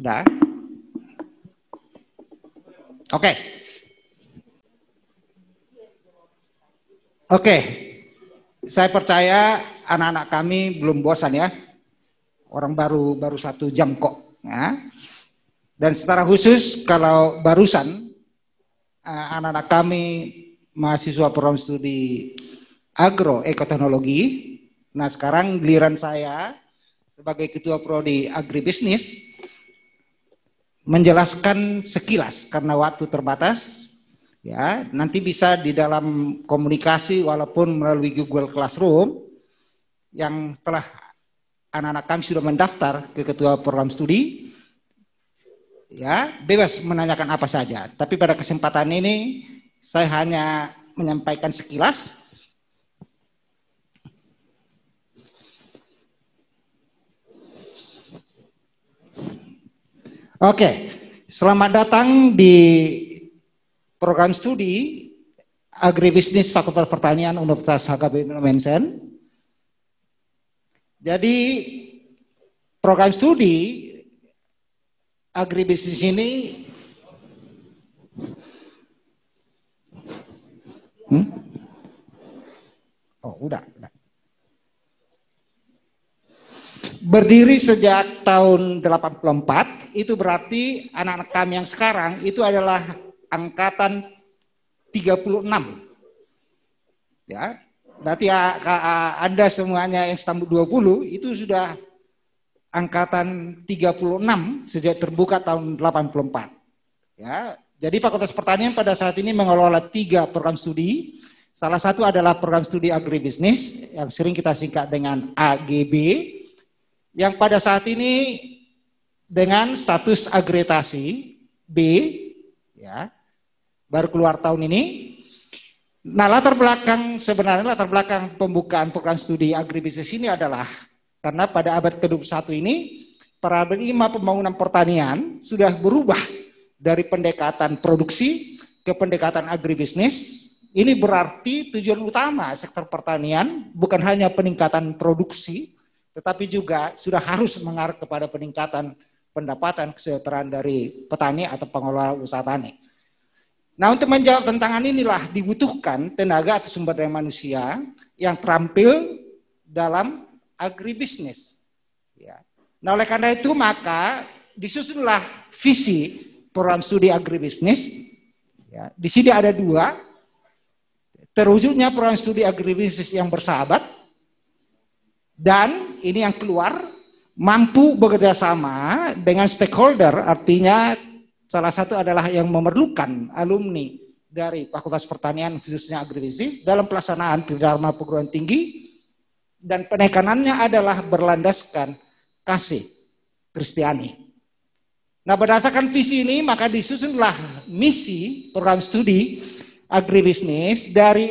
Sudah? Oke. Oke. Saya percaya anak-anak kami belum bosan ya. Orang baru 1 jam kok. Ya. Dan secara khusus kalau barusan anak-anak kami mahasiswa program studi agroekoteknologi. Nah, sekarang giliran saya sebagai ketua prodi agribisnis menjelaskan sekilas karena waktu terbatas. Ya, nanti bisa di dalam komunikasi walaupun melalui Google Classroom yang telah anak-anak kami sudah mendaftar ke ketua program studi. Ya, bebas menanyakan apa saja. Tapi pada kesempatan ini saya hanya menyampaikan sekilas. Oke, selamat datang di program studi Agribisnis Fakultas Pertanian Universitas HKBP Mensen. Jadi program studi agribisnis ini udah. Berdiri sejak tahun 84, itu berarti anak-anak kami yang sekarang itu adalah angkatan 36. Ya, berarti Anda semuanya yang sambut 20 itu sudah angkatan 36 sejak terbuka tahun 84. Ya, jadi Fakultas Pertanian pada saat ini mengelola 3 program studi. Salah satu adalah program studi agribisnis yang sering kita singkat dengan AGB, yang pada saat ini dengan status akreditasi B, ya, baru keluar tahun ini. Nah, latar belakang pembukaan program studi agribisnis ini adalah karena pada abad ke-21 ini paradigma pembangunan pertanian sudah berubah dari pendekatan produksi ke pendekatan agribisnis. Ini berarti tujuan utama sektor pertanian bukan hanya peningkatan produksi, tetapi juga sudah harus mengarah kepada peningkatan pendapatan kesejahteraan dari petani atau pengelola usaha tani. Nah, untuk menjawab tantangan inilah dibutuhkan tenaga atau sumber daya manusia yang terampil dalam agribisnis. Ya. Nah, oleh karena itu maka disusunlah visi program studi agribisnis. Ya. Di sini ada 2. Terwujudnya program studi agribisnis yang bersahabat, dan ini yang keluar mampu bekerja sama dengan stakeholder, artinya salah satu adalah yang memerlukan alumni dari Fakultas Pertanian khususnya agribisnis dalam pelaksanaan Tridharma perguruan tinggi, dan penekanannya adalah berlandaskan kasih Kristiani. Nah, berdasarkan visi ini maka disusunlah misi program studi agribisnis. Dari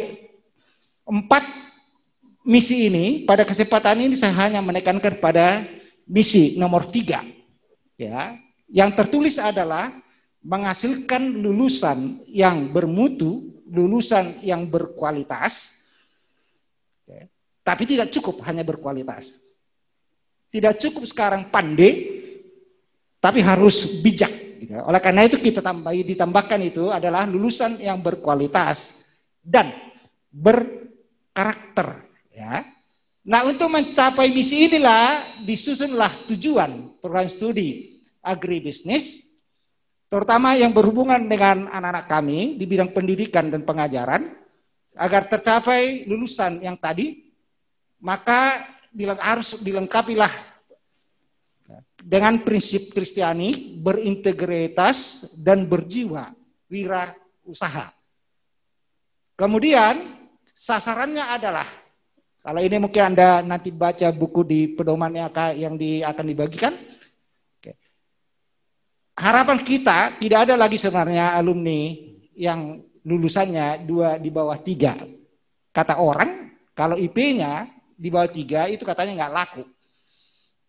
4 misi ini, pada kesempatan ini saya hanya menekankan pada misi nomor 3. Ya, yang tertulis adalah menghasilkan lulusan yang bermutu, lulusan yang berkualitas. Ya, tapi tidak cukup hanya berkualitas. Tidak cukup sekarang pandai, tapi harus bijak. Oleh karena itu kita ditambahkan itu adalah lulusan yang berkualitas dan berkarakter. Ya. Nah, untuk mencapai misi inilah disusunlah tujuan program studi agribisnis, terutama yang berhubungan dengan anak-anak kami di bidang pendidikan dan pengajaran, agar tercapai lulusan yang tadi, maka harus dilengkapilah dengan prinsip Kristiani, berintegritas dan berjiwa wirausaha. Kemudian sasarannya adalah, kalau ini mungkin Anda nanti baca buku di pedoman yang akan dibagikan. Harapan kita tidak ada lagi sebenarnya alumni yang lulusannya 2 di bawah 3. Kata orang kalau IP-nya di bawah 3 itu katanya nggak laku.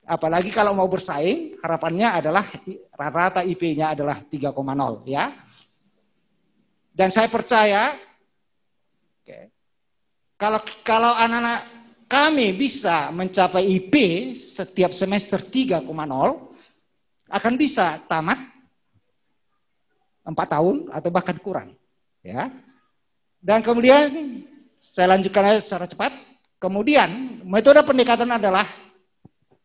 Apalagi kalau mau bersaing, harapannya adalah rata-rata IP-nya adalah 3,0 ya. Dan saya percaya kalau anak-anak kami bisa mencapai IP setiap semester 3,0, akan bisa tamat 4 tahun atau bahkan kurang. Ya. Dan kemudian saya lanjutkan aja secara cepat. Kemudian metode pendekatan adalah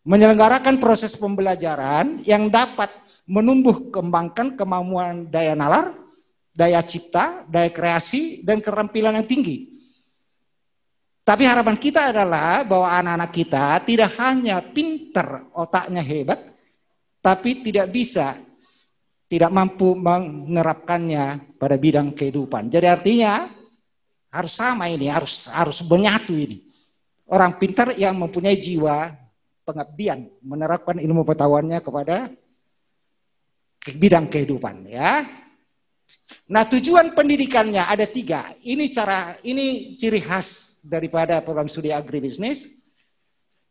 menyelenggarakan proses pembelajaran yang dapat menumbuh kembangkan kemampuan daya nalar, daya cipta, daya kreasi, dan keterampilan yang tinggi. Tapi harapan kita adalah bahwa anak-anak kita tidak hanya pinter, otaknya hebat, tapi tidak mampu menerapkannya pada bidang kehidupan. Jadi artinya harus sama ini, harus menyatu ini. Orang pintar yang mempunyai jiwa pengabdian, menerapkan ilmu pengetahuannya kepada bidang kehidupan, ya. Nah, tujuan pendidikannya ada 3. Ini ciri khas daripada program studi agribisnis.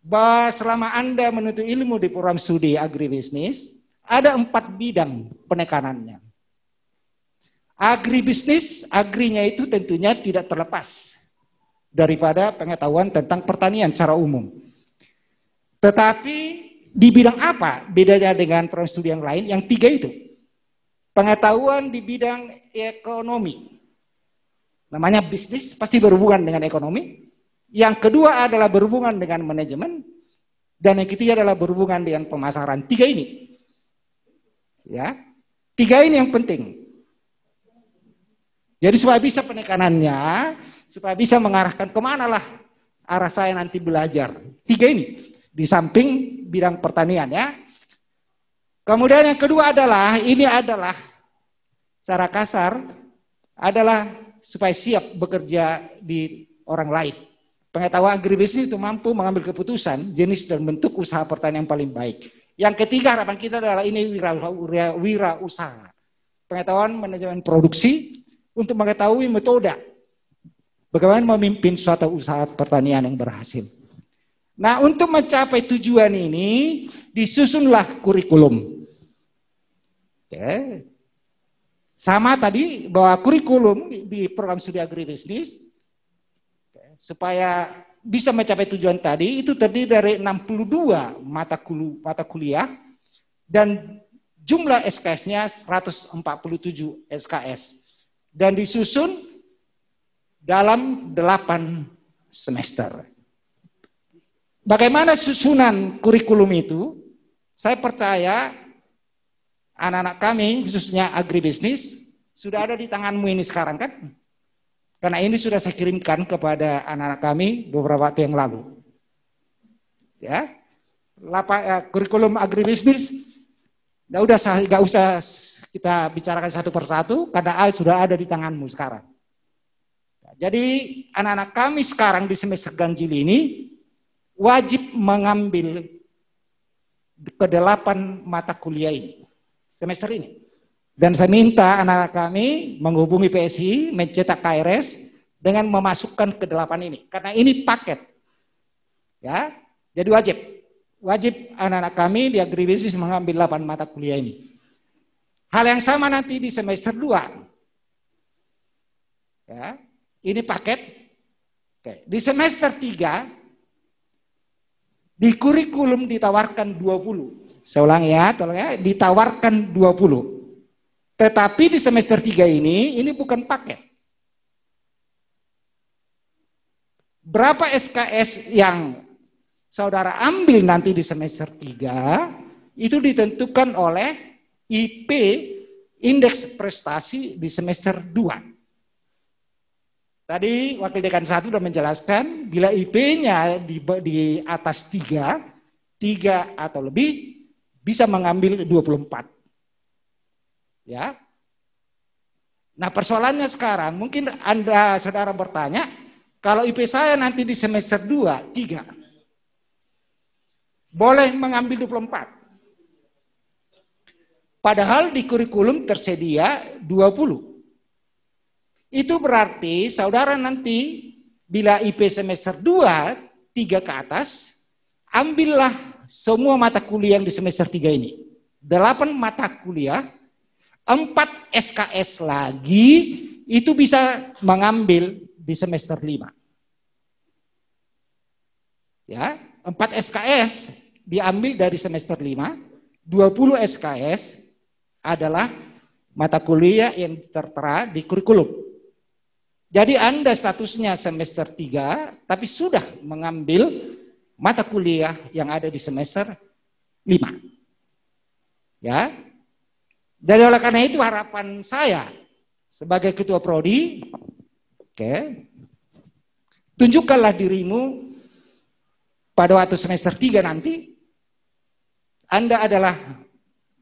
Bahwa selama Anda menuntut ilmu di program studi agribisnis, ada 4 bidang penekanannya. Agribisnis, agrinya itu tentunya tidak terlepas daripada pengetahuan tentang pertanian secara umum. Tetapi di bidang apa bedanya dengan program studi yang lain? Yang 3 itu. Pengetahuan di bidang ekonomi. Namanya bisnis, pasti berhubungan dengan ekonomi. Yang kedua adalah berhubungan dengan manajemen. Dan yang ketiga adalah berhubungan dengan pemasaran. 3 ini. Ya, 3 ini yang penting. Jadi supaya bisa penekanannya, supaya bisa mengarahkan kemana lah arah saya nanti belajar. 3 ini, di samping bidang pertanian, ya. Kemudian yang kedua adalah, ini adalah secara kasar, adalah supaya siap bekerja di orang lain. Pengetahuan agribisnis itu mampu mengambil keputusan jenis dan bentuk usaha pertanian yang paling baik. Yang ketiga harapan kita adalah ini wira usaha. Pengetahuan manajemen produksi untuk mengetahui metode bagaimana memimpin suatu usaha pertanian yang berhasil. Nah, untuk mencapai tujuan ini disusunlah kurikulum. Oke. Sama tadi bahwa kurikulum di program studi agribisnis supaya bisa mencapai tujuan tadi itu terdiri dari 62 mata kuliah dan jumlah SKS-nya 147 SKS dan disusun dalam 8 semester. Bagaimana susunan kurikulum itu? Saya percaya anak-anak kami, khususnya agribisnis, sudah ada di tanganmu ini sekarang kan? Karena ini sudah saya kirimkan kepada anak-anak kami beberapa waktu yang lalu. Ya, kurikulum agribisnis, nggak usah kita bicarakan satu persatu, karena sudah ada di tanganmu sekarang. Jadi anak-anak kami sekarang di semester ganjil ini wajib mengambil ke-8 mata kuliah ini. Semester ini. Dan saya minta anak kami menghubungi PSI, mencetak KRS dengan memasukkan ke-8 ini. Karena ini paket. Ya, jadi wajib anak-anak kami di agribisnis mengambil 8 mata kuliah ini. Hal yang sama nanti di semester 2. Ya, ini paket. Oke. Di semester 3 di kurikulum ditawarkan 20. Saya ulangi ya, tolong ya, ditawarkan 20. Tetapi di semester 3 ini bukan paket. Berapa SKS yang saudara ambil nanti di semester 3 itu ditentukan oleh IP, indeks prestasi di semester 2. Tadi Wakil Dekan 1 sudah menjelaskan bila IP-nya di atas 3 atau lebih bisa mengambil 24. Ya. Nah, persoalannya sekarang mungkin Anda saudara bertanya, kalau IP saya nanti di semester 2, 3 boleh mengambil 24. Padahal di kurikulum tersedia 20. Itu berarti saudara nanti bila IP semester 2, 3 ke atas, ambillah semua mata kuliah yang di semester 3 ini. 8 mata kuliah, 4 SKS lagi, itu bisa mengambil di semester 5. Ya, 4 SKS diambil dari semester 5, 20 SKS adalah mata kuliah yang tertera di kurikulum. Jadi Anda statusnya semester 3, tapi sudah mengambil mata kuliah yang ada di semester 5. Ya. Jadi oleh karena itu harapan saya sebagai ketua prodi, tunjukkanlah dirimu pada waktu semester 3 nanti, Anda adalah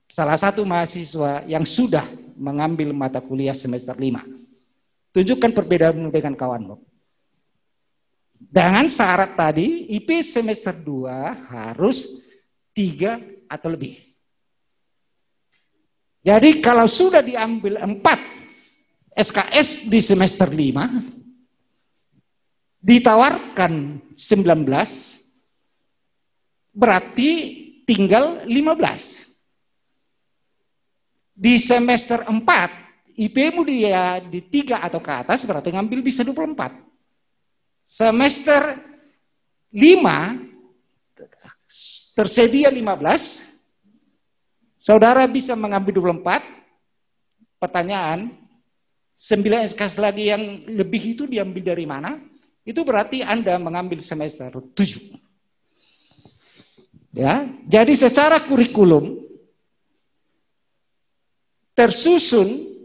salah satu mahasiswa yang sudah mengambil mata kuliah semester 5. Tunjukkan perbedaanmu dengan kawanmu. Dengan syarat tadi, IP semester 2 harus 3 atau lebih. Jadi kalau sudah diambil 4 SKS di semester 5, ditawarkan 19, berarti tinggal 15. Di semester 4, IP-mu dia di 3 atau ke atas, berarti ngambil bisa 24. Semester 5, tersedia 15, saudara bisa mengambil 24, pertanyaan, 9 SKS lagi yang lebih itu diambil dari mana? Itu berarti Anda mengambil semester 7. Ya, jadi secara kurikulum tersusun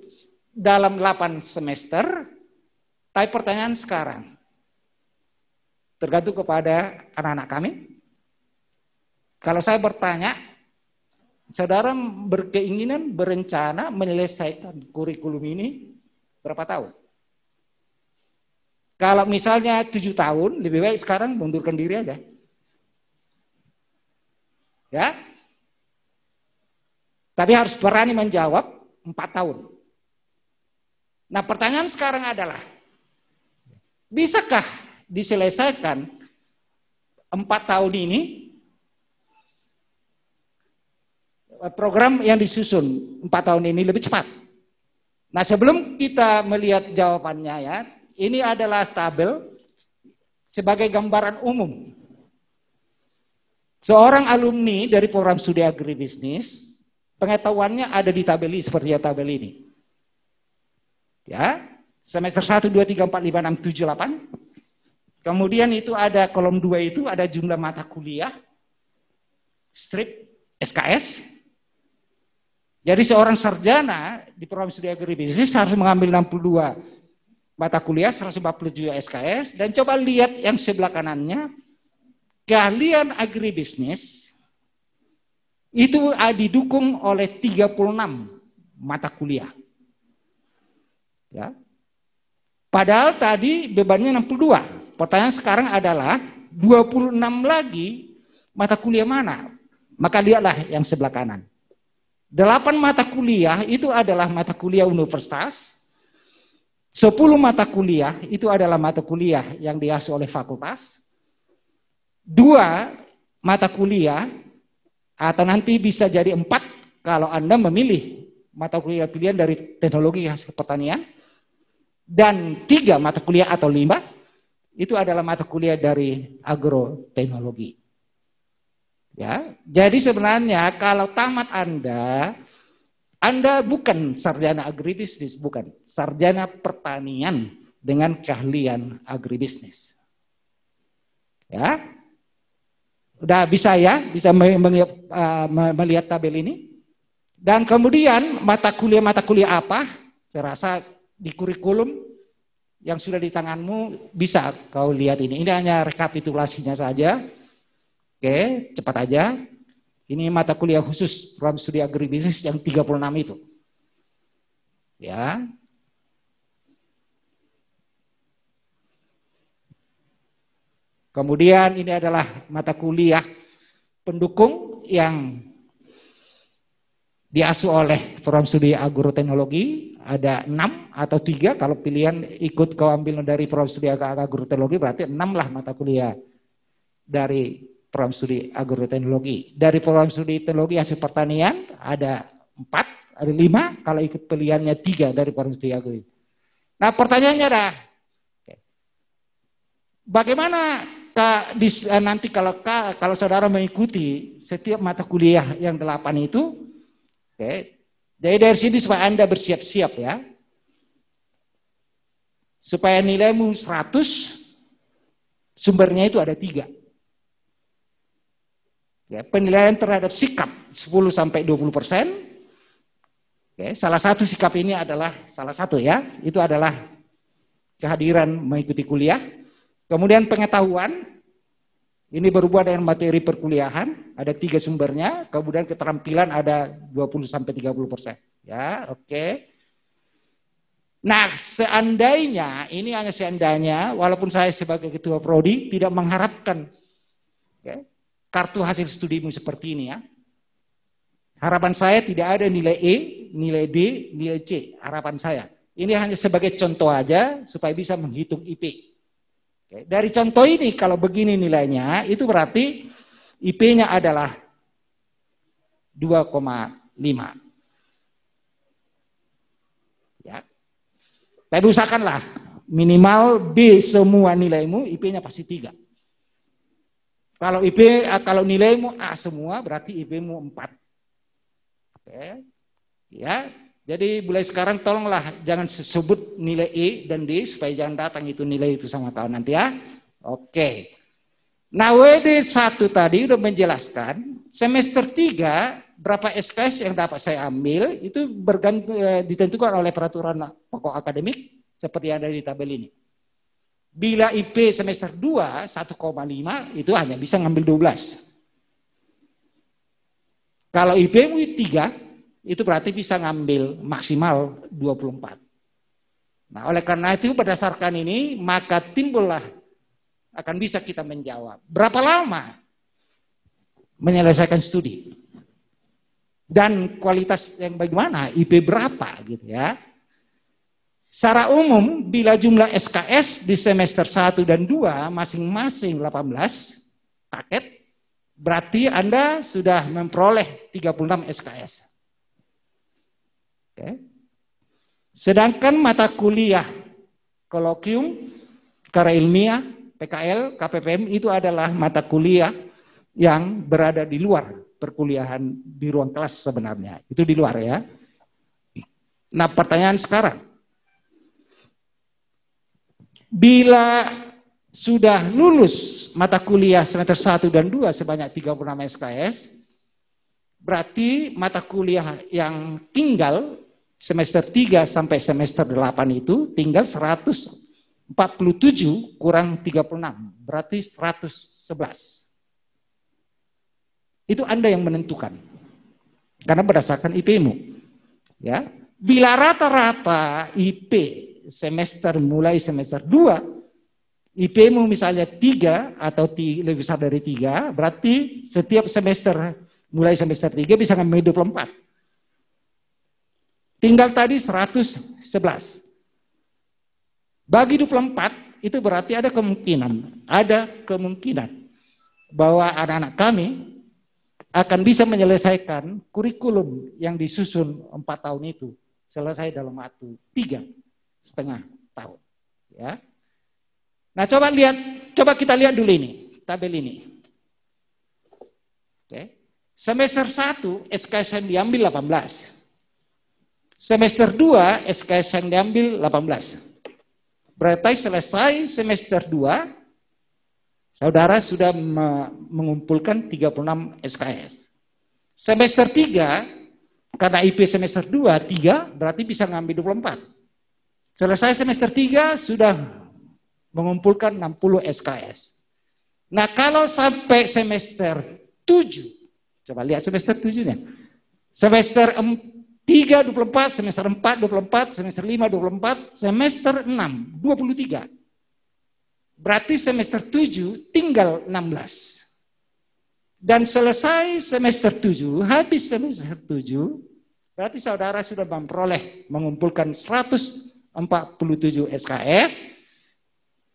dalam 8 semester, tapi pertanyaan sekarang, tergantung kepada anak-anak kami. Kalau saya bertanya, saudara berkeinginan, berencana menyelesaikan kurikulum ini berapa tahun? Kalau misalnya 7 tahun, lebih baik sekarang mundurkan diri aja. Ya, tapi harus berani menjawab 4 tahun. Nah pertanyaan sekarang adalah, bisakah diselesaikan 4 tahun ini program yang disusun 4 tahun ini lebih cepat? Nah sebelum kita melihat jawabannya ya, ini adalah tabel sebagai gambaran umum. Seorang alumni dari program studi agribisnis, pengetahuannya ada di tabel ini, seperti tabel ini. Ya, semester 1, 2, 3, 4, 5, 6, 7, 8. Kemudian itu ada kolom 2 itu ada jumlah mata kuliah, strip, SKS. Jadi seorang sarjana di program studi agribisnis harus mengambil 62 mata kuliah, 147 SKS. Dan coba lihat yang sebelah kanannya, keahlian agribisnis itu didukung oleh 36 mata kuliah. Ya. Padahal tadi bebannya 62. Pertanyaan sekarang adalah 26 lagi mata kuliah mana? Maka lihatlah yang sebelah kanan. 8 mata kuliah itu adalah mata kuliah universitas. 10 mata kuliah itu adalah mata kuliah yang diasuh oleh fakultas. 2 mata kuliah atau nanti bisa jadi 4 kalau Anda memilih mata kuliah pilihan dari teknologi hasil pertanian. Dan 3 mata kuliah atau 5 itu adalah mata kuliah dari agroteknologi. Ya, jadi sebenarnya kalau tamat Anda bukan sarjana agribisnis, bukan sarjana pertanian dengan keahlian agribisnis. Ya, udah bisa ya, bisa melihat tabel ini. Dan kemudian mata kuliah apa? Saya rasa di kurikulum yang sudah di tanganmu bisa kau lihat ini. Ini hanya rekapitulasinya saja. Oke, cepat aja. Ini mata kuliah khusus program studi agribisnis yang 36 itu. Ya. Kemudian ini adalah mata kuliah pendukung yang diasuh oleh program studi agroteknologi. Ada 6 atau 3 kalau pilihan ikut kau ambil dari program studi agroteknologi berarti 6 lah mata kuliah dari program studi agroteknologi. Dari program studi teknologi hasil pertanian ada 4, ada 5 kalau ikut pilihannya 3 dari program studi agroteknologi. Nah pertanyaannya adalah, bagaimana nanti kalau saudara mengikuti setiap mata kuliah yang 8 itu, oke. Jadi dari sini supaya Anda bersiap-siap ya. Supaya nilaimu 100, sumbernya itu ada 3. Ya, penilaian terhadap sikap 10-20%. Oke, salah satu sikap ini adalah itu adalah kehadiran mengikuti kuliah. Kemudian pengetahuan, ini berhubungan dengan materi perkuliahan, ada 3 sumbernya. Kemudian keterampilan ada 20-30%. Ya, oke. Nah, seandainya, ini hanya seandainya, walaupun saya sebagai ketua prodi tidak mengharapkan kartu hasil studimu seperti ini ya. Harapan saya tidak ada nilai E, nilai D, nilai C. Harapan saya. Ini hanya sebagai contoh aja supaya bisa menghitung IP. Dari contoh ini kalau begini nilainya, itu berarti IP-nya adalah 2,5. Ya. Tapi usahakanlah minimal B semua nilaimu, IP-nya pasti 3. Kalau nilaimu A semua berarti IP-mu 4. Oke. Ya, jadi mulai sekarang tolonglah jangan sebut nilai E dan D supaya jangan datang itu nilai itu sama kawan nanti ya. Oke. Nah, WD 1 tadi udah menjelaskan semester 3 berapa SKS yang dapat saya ambil itu ditentukan oleh peraturan pokok akademik seperti yang ada di tabel ini. Bila IP semester 2 1,5 itu hanya bisa ngambil 12. Kalau IP-mu 3 itu berarti bisa ngambil maksimal 24. Nah, oleh karena itu berdasarkan ini maka timbullah akan bisa kita menjawab berapa lama menyelesaikan studi dan kualitas yang bagaimana, IP berapa gitu ya. Secara umum bila jumlah SKS di semester 1 dan 2 masing-masing 18 paket berarti Anda sudah memperoleh 36 SKS. Oke. Sedangkan mata kuliah kolokium, karya ilmiah, PKL, KPPM itu adalah mata kuliah yang berada di luar perkuliahan di ruang kelas sebenarnya. Itu di luar ya. Nah, pertanyaan sekarang. Bila sudah lulus mata kuliah semester 1 dan 2 sebanyak 36 SKS, berarti mata kuliah yang tinggal semester 3 sampai semester 8 itu tinggal 147 kurang 36, berarti 111. Itu Anda yang menentukan. Karena berdasarkan IP-mu. Ya. Bila rata-rata IP mulai semester 2 IP-mu misalnya 3 atau lebih besar dari 3, berarti setiap semester mulai semester 3 bisa ngambil 24. Tinggal tadi 111. Bagi 24 itu berarti ada kemungkinan bahwa anak-anak kami akan bisa menyelesaikan kurikulum yang disusun 4 tahun itu selesai dalam waktu 3,5 tahun. Ya. Nah, coba kita lihat dulu ini, tabel ini. Oke. Semester 1 SKS yang diambil 18. Semester 2 SKS yang diambil 18. Berarti selesai semester 2 saudara sudah mengumpulkan 36 SKS. Semester 3 karena IP semester 2 3 berarti bisa ngambil 24. Selesai semester 3 sudah mengumpulkan 60 SKS. Nah, kalau sampai semester 7, coba lihat semester 7-nya. Semester 3 24, semester 4 24, semester 5 24, semester 6 23. Berarti semester 7 tinggal 16. Dan selesai semester 7, habis semester 7, berarti saudara sudah mengumpulkan 147 SKS.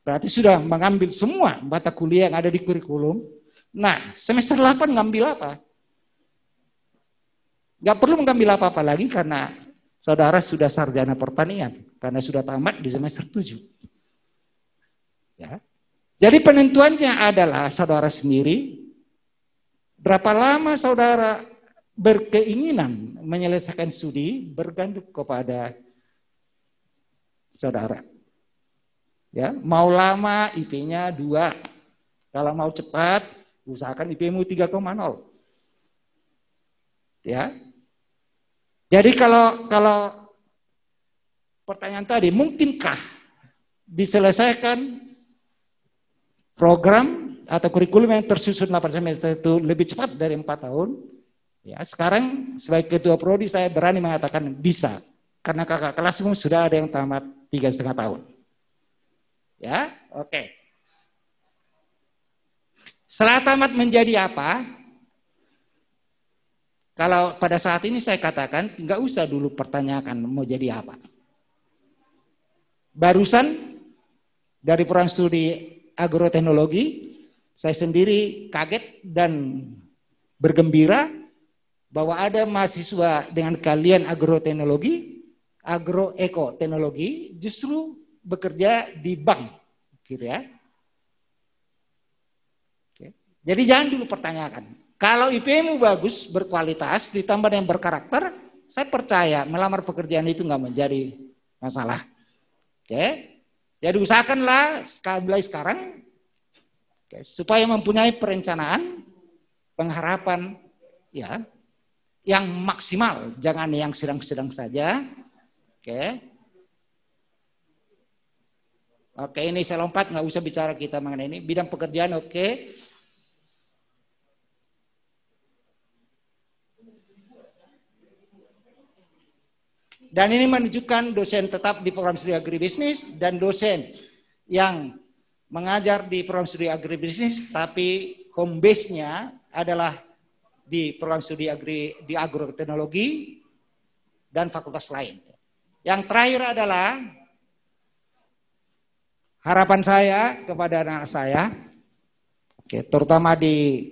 Berarti sudah mengambil semua mata kuliah yang ada di kurikulum. Nah, semester 8 ngambil apa? Gak perlu mengambil apa-apa lagi karena saudara sudah sarjana pertanian. Karena sudah tamat di semester 7. Ya. Jadi penentuannya adalah saudara sendiri, berapa lama saudara berkeinginan menyelesaikan studi bergantung kepada saudara. Ya, mau lama IP-nya 2. Kalau mau cepat, usahakan IP-mu 3,0. Ya. Jadi kalau pertanyaan tadi, mungkinkah diselesaikan program atau kurikulum yang tersusun 8 semester itu lebih cepat dari 4 tahun? Ya, sekarang sebagai ketua prodi saya berani mengatakan bisa. Karena kakak kelasmu sudah ada yang tamat 3,5 tahun. Ya, oke. Setelah tamat menjadi apa? Kalau pada saat ini saya katakan, nggak usah dulu pertanyakan mau jadi apa. Barusan dari program studi agroteknologi, saya sendiri kaget dan bergembira bahwa ada mahasiswa dengan kalian agroteknologi, agroekoteknologi, justru bekerja di bank, gitu ya. Oke. Jadi jangan dulu pertanyakan. Kalau IP-mu bagus, berkualitas, ditambah yang berkarakter, saya percaya melamar pekerjaan itu nggak menjadi masalah. Oke. Jadi usahakanlah mulai sekarang supaya mempunyai perencanaan, pengharapan, ya, yang maksimal, jangan yang sedang-sedang saja. Oke. Oke, ini saya lompat, nggak usah bicara kita mengenai ini. Bidang pekerjaan, oke. Dan ini menunjukkan dosen tetap di program studi agribisnis dan dosen yang mengajar di program studi agribisnis, tapi home base-nya adalah di program studi di agroteknologi dan fakultas lain. Yang terakhir adalah harapan saya kepada anak saya, terutama di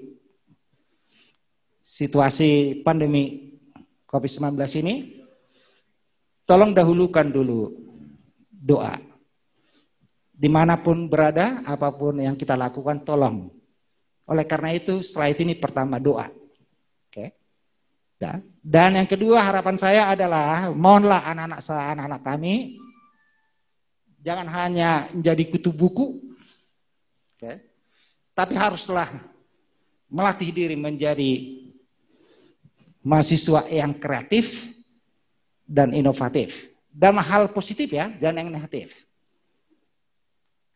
situasi pandemi COVID-19 ini, tolong dahulukan dulu doa. Dimanapun berada, apapun yang kita lakukan, tolong. Oleh karena itu, slide ini pertama doa. Oke. Dan yang kedua harapan saya adalah, mohonlah anak-anak kami, jangan hanya menjadi kutu buku, tapi haruslah melatih diri menjadi mahasiswa yang kreatif dan inovatif. Dalam hal positif ya, jangan yang negatif.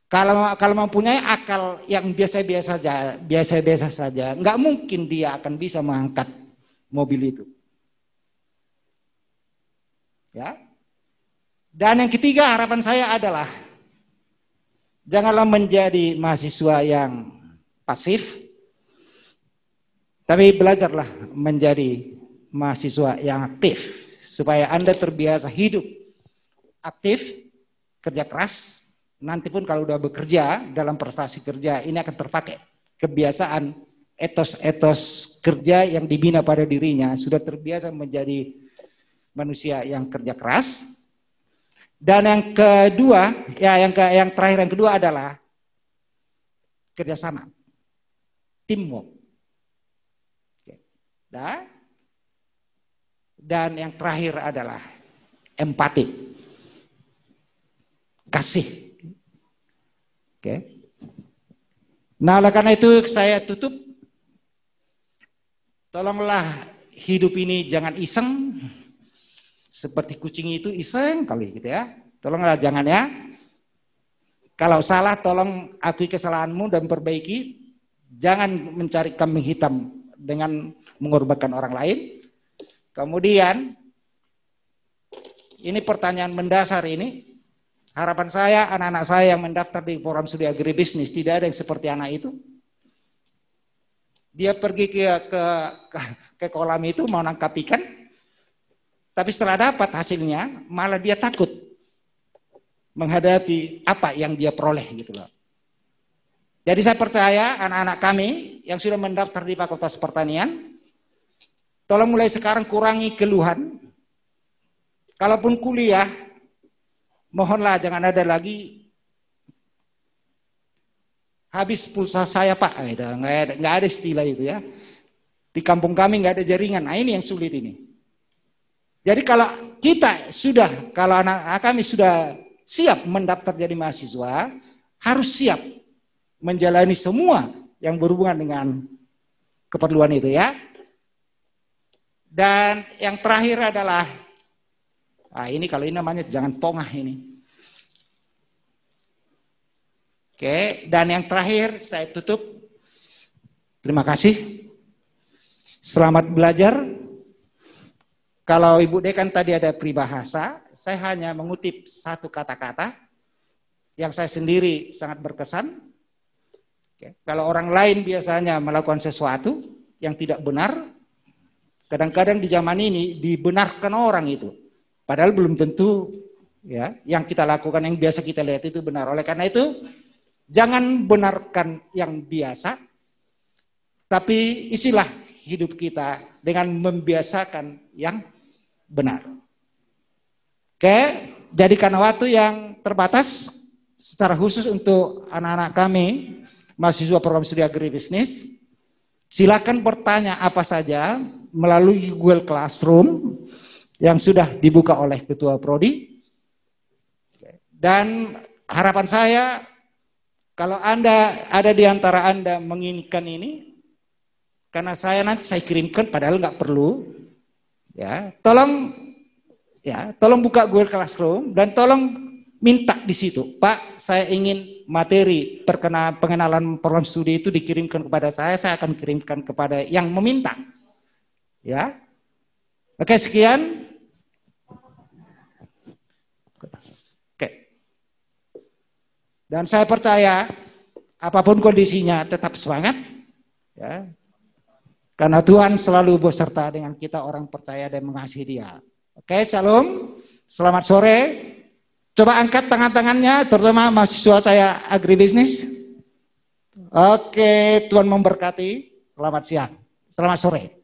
Kalau mempunyai akal yang biasa-biasa saja, nggak mungkin dia akan bisa mengangkat mobil itu. Ya. Dan yang ketiga harapan saya adalah janganlah menjadi mahasiswa yang pasif, tapi belajarlah menjadi mahasiswa yang aktif supaya Anda terbiasa hidup aktif, kerja keras. Nanti pun kalau udah bekerja dalam prestasi kerja ini akan terpakai kebiasaan etos-etos kerja yang dibina pada dirinya, sudah terbiasa menjadi manusia yang kerja keras. Dan yang kedua, ya yang terakhir yang kedua adalah kerjasama, teamwork. Dan yang terakhir adalah empati, kasih. Oke. Nah, oleh karena itu saya tutup. Tolonglah hidup ini jangan iseng. Seperti kucing itu iseng kali gitu ya. Tolonglah jangan ya. Kalau salah tolong akui kesalahanmu dan perbaiki. Jangan mencari kambing hitam dengan mengorbankan orang lain. Kemudian ini pertanyaan mendasar ini. Harapan saya anak-anak saya yang mendaftar di program studi agribisnis tidak ada yang seperti anak itu. Dia pergi ke kolam itu mau nangkap ikan. Tapi setelah dapat hasilnya, malah dia takut menghadapi apa yang dia peroleh gitu loh. Jadi saya percaya anak-anak kami yang sudah mendaftar di Fakultas Pertanian, tolong mulai sekarang kurangi keluhan. Kalaupun kuliah, mohonlah jangan ada lagi habis pulsa saya Pak, nggak ada istilah itu ya. Di kampung kami nggak ada jaringan. Nah ini yang sulit ini. Jadi kalau kita sudah, kalau anak kami sudah siap mendaftar jadi mahasiswa, harus siap menjalani semua yang berhubungan dengan keperluan itu ya. Dan yang terakhir adalah, ini kalau ini namanya jangan pongah ini. Oke, dan yang terakhir saya tutup. Terima kasih. Selamat belajar. Kalau Ibu Dekan tadi ada peribahasa, saya hanya mengutip satu kata-kata yang saya sendiri sangat berkesan. Oke. Kalau orang lain biasanya melakukan sesuatu yang tidak benar, kadang-kadang di zaman ini dibenarkan orang itu. Padahal belum tentu ya yang kita lakukan, yang biasa kita lihat itu benar. Oleh karena itu, jangan benarkan yang biasa, tapi isilah hidup kita dengan membiasakan yang benar. Oke, jadi karena waktu yang terbatas, secara khusus untuk anak-anak kami, mahasiswa program studi agribisnis, silakan bertanya apa saja melalui Google Classroom yang sudah dibuka oleh Ketua Prodi. Dan harapan saya, kalau Anda ada di antara Anda menginginkan ini, karena saya nanti saya kirimkan, padahal nggak perlu, ya, tolong buka Google Classroom dan tolong minta di situ, Pak, saya ingin materi pengenalan program studi itu dikirimkan kepada saya akan kirimkan kepada yang meminta, ya. Oke, sekian. Oke. Dan saya percaya apapun kondisinya tetap semangat, ya. Karena Tuhan selalu beserta dengan kita orang percaya dan mengasihi Dia. Oke, shalom. Selamat sore. Coba angkat tangan-tangannya, terutama mahasiswa saya agribisnis. Oke, Tuhan memberkati. Selamat siang. Selamat sore.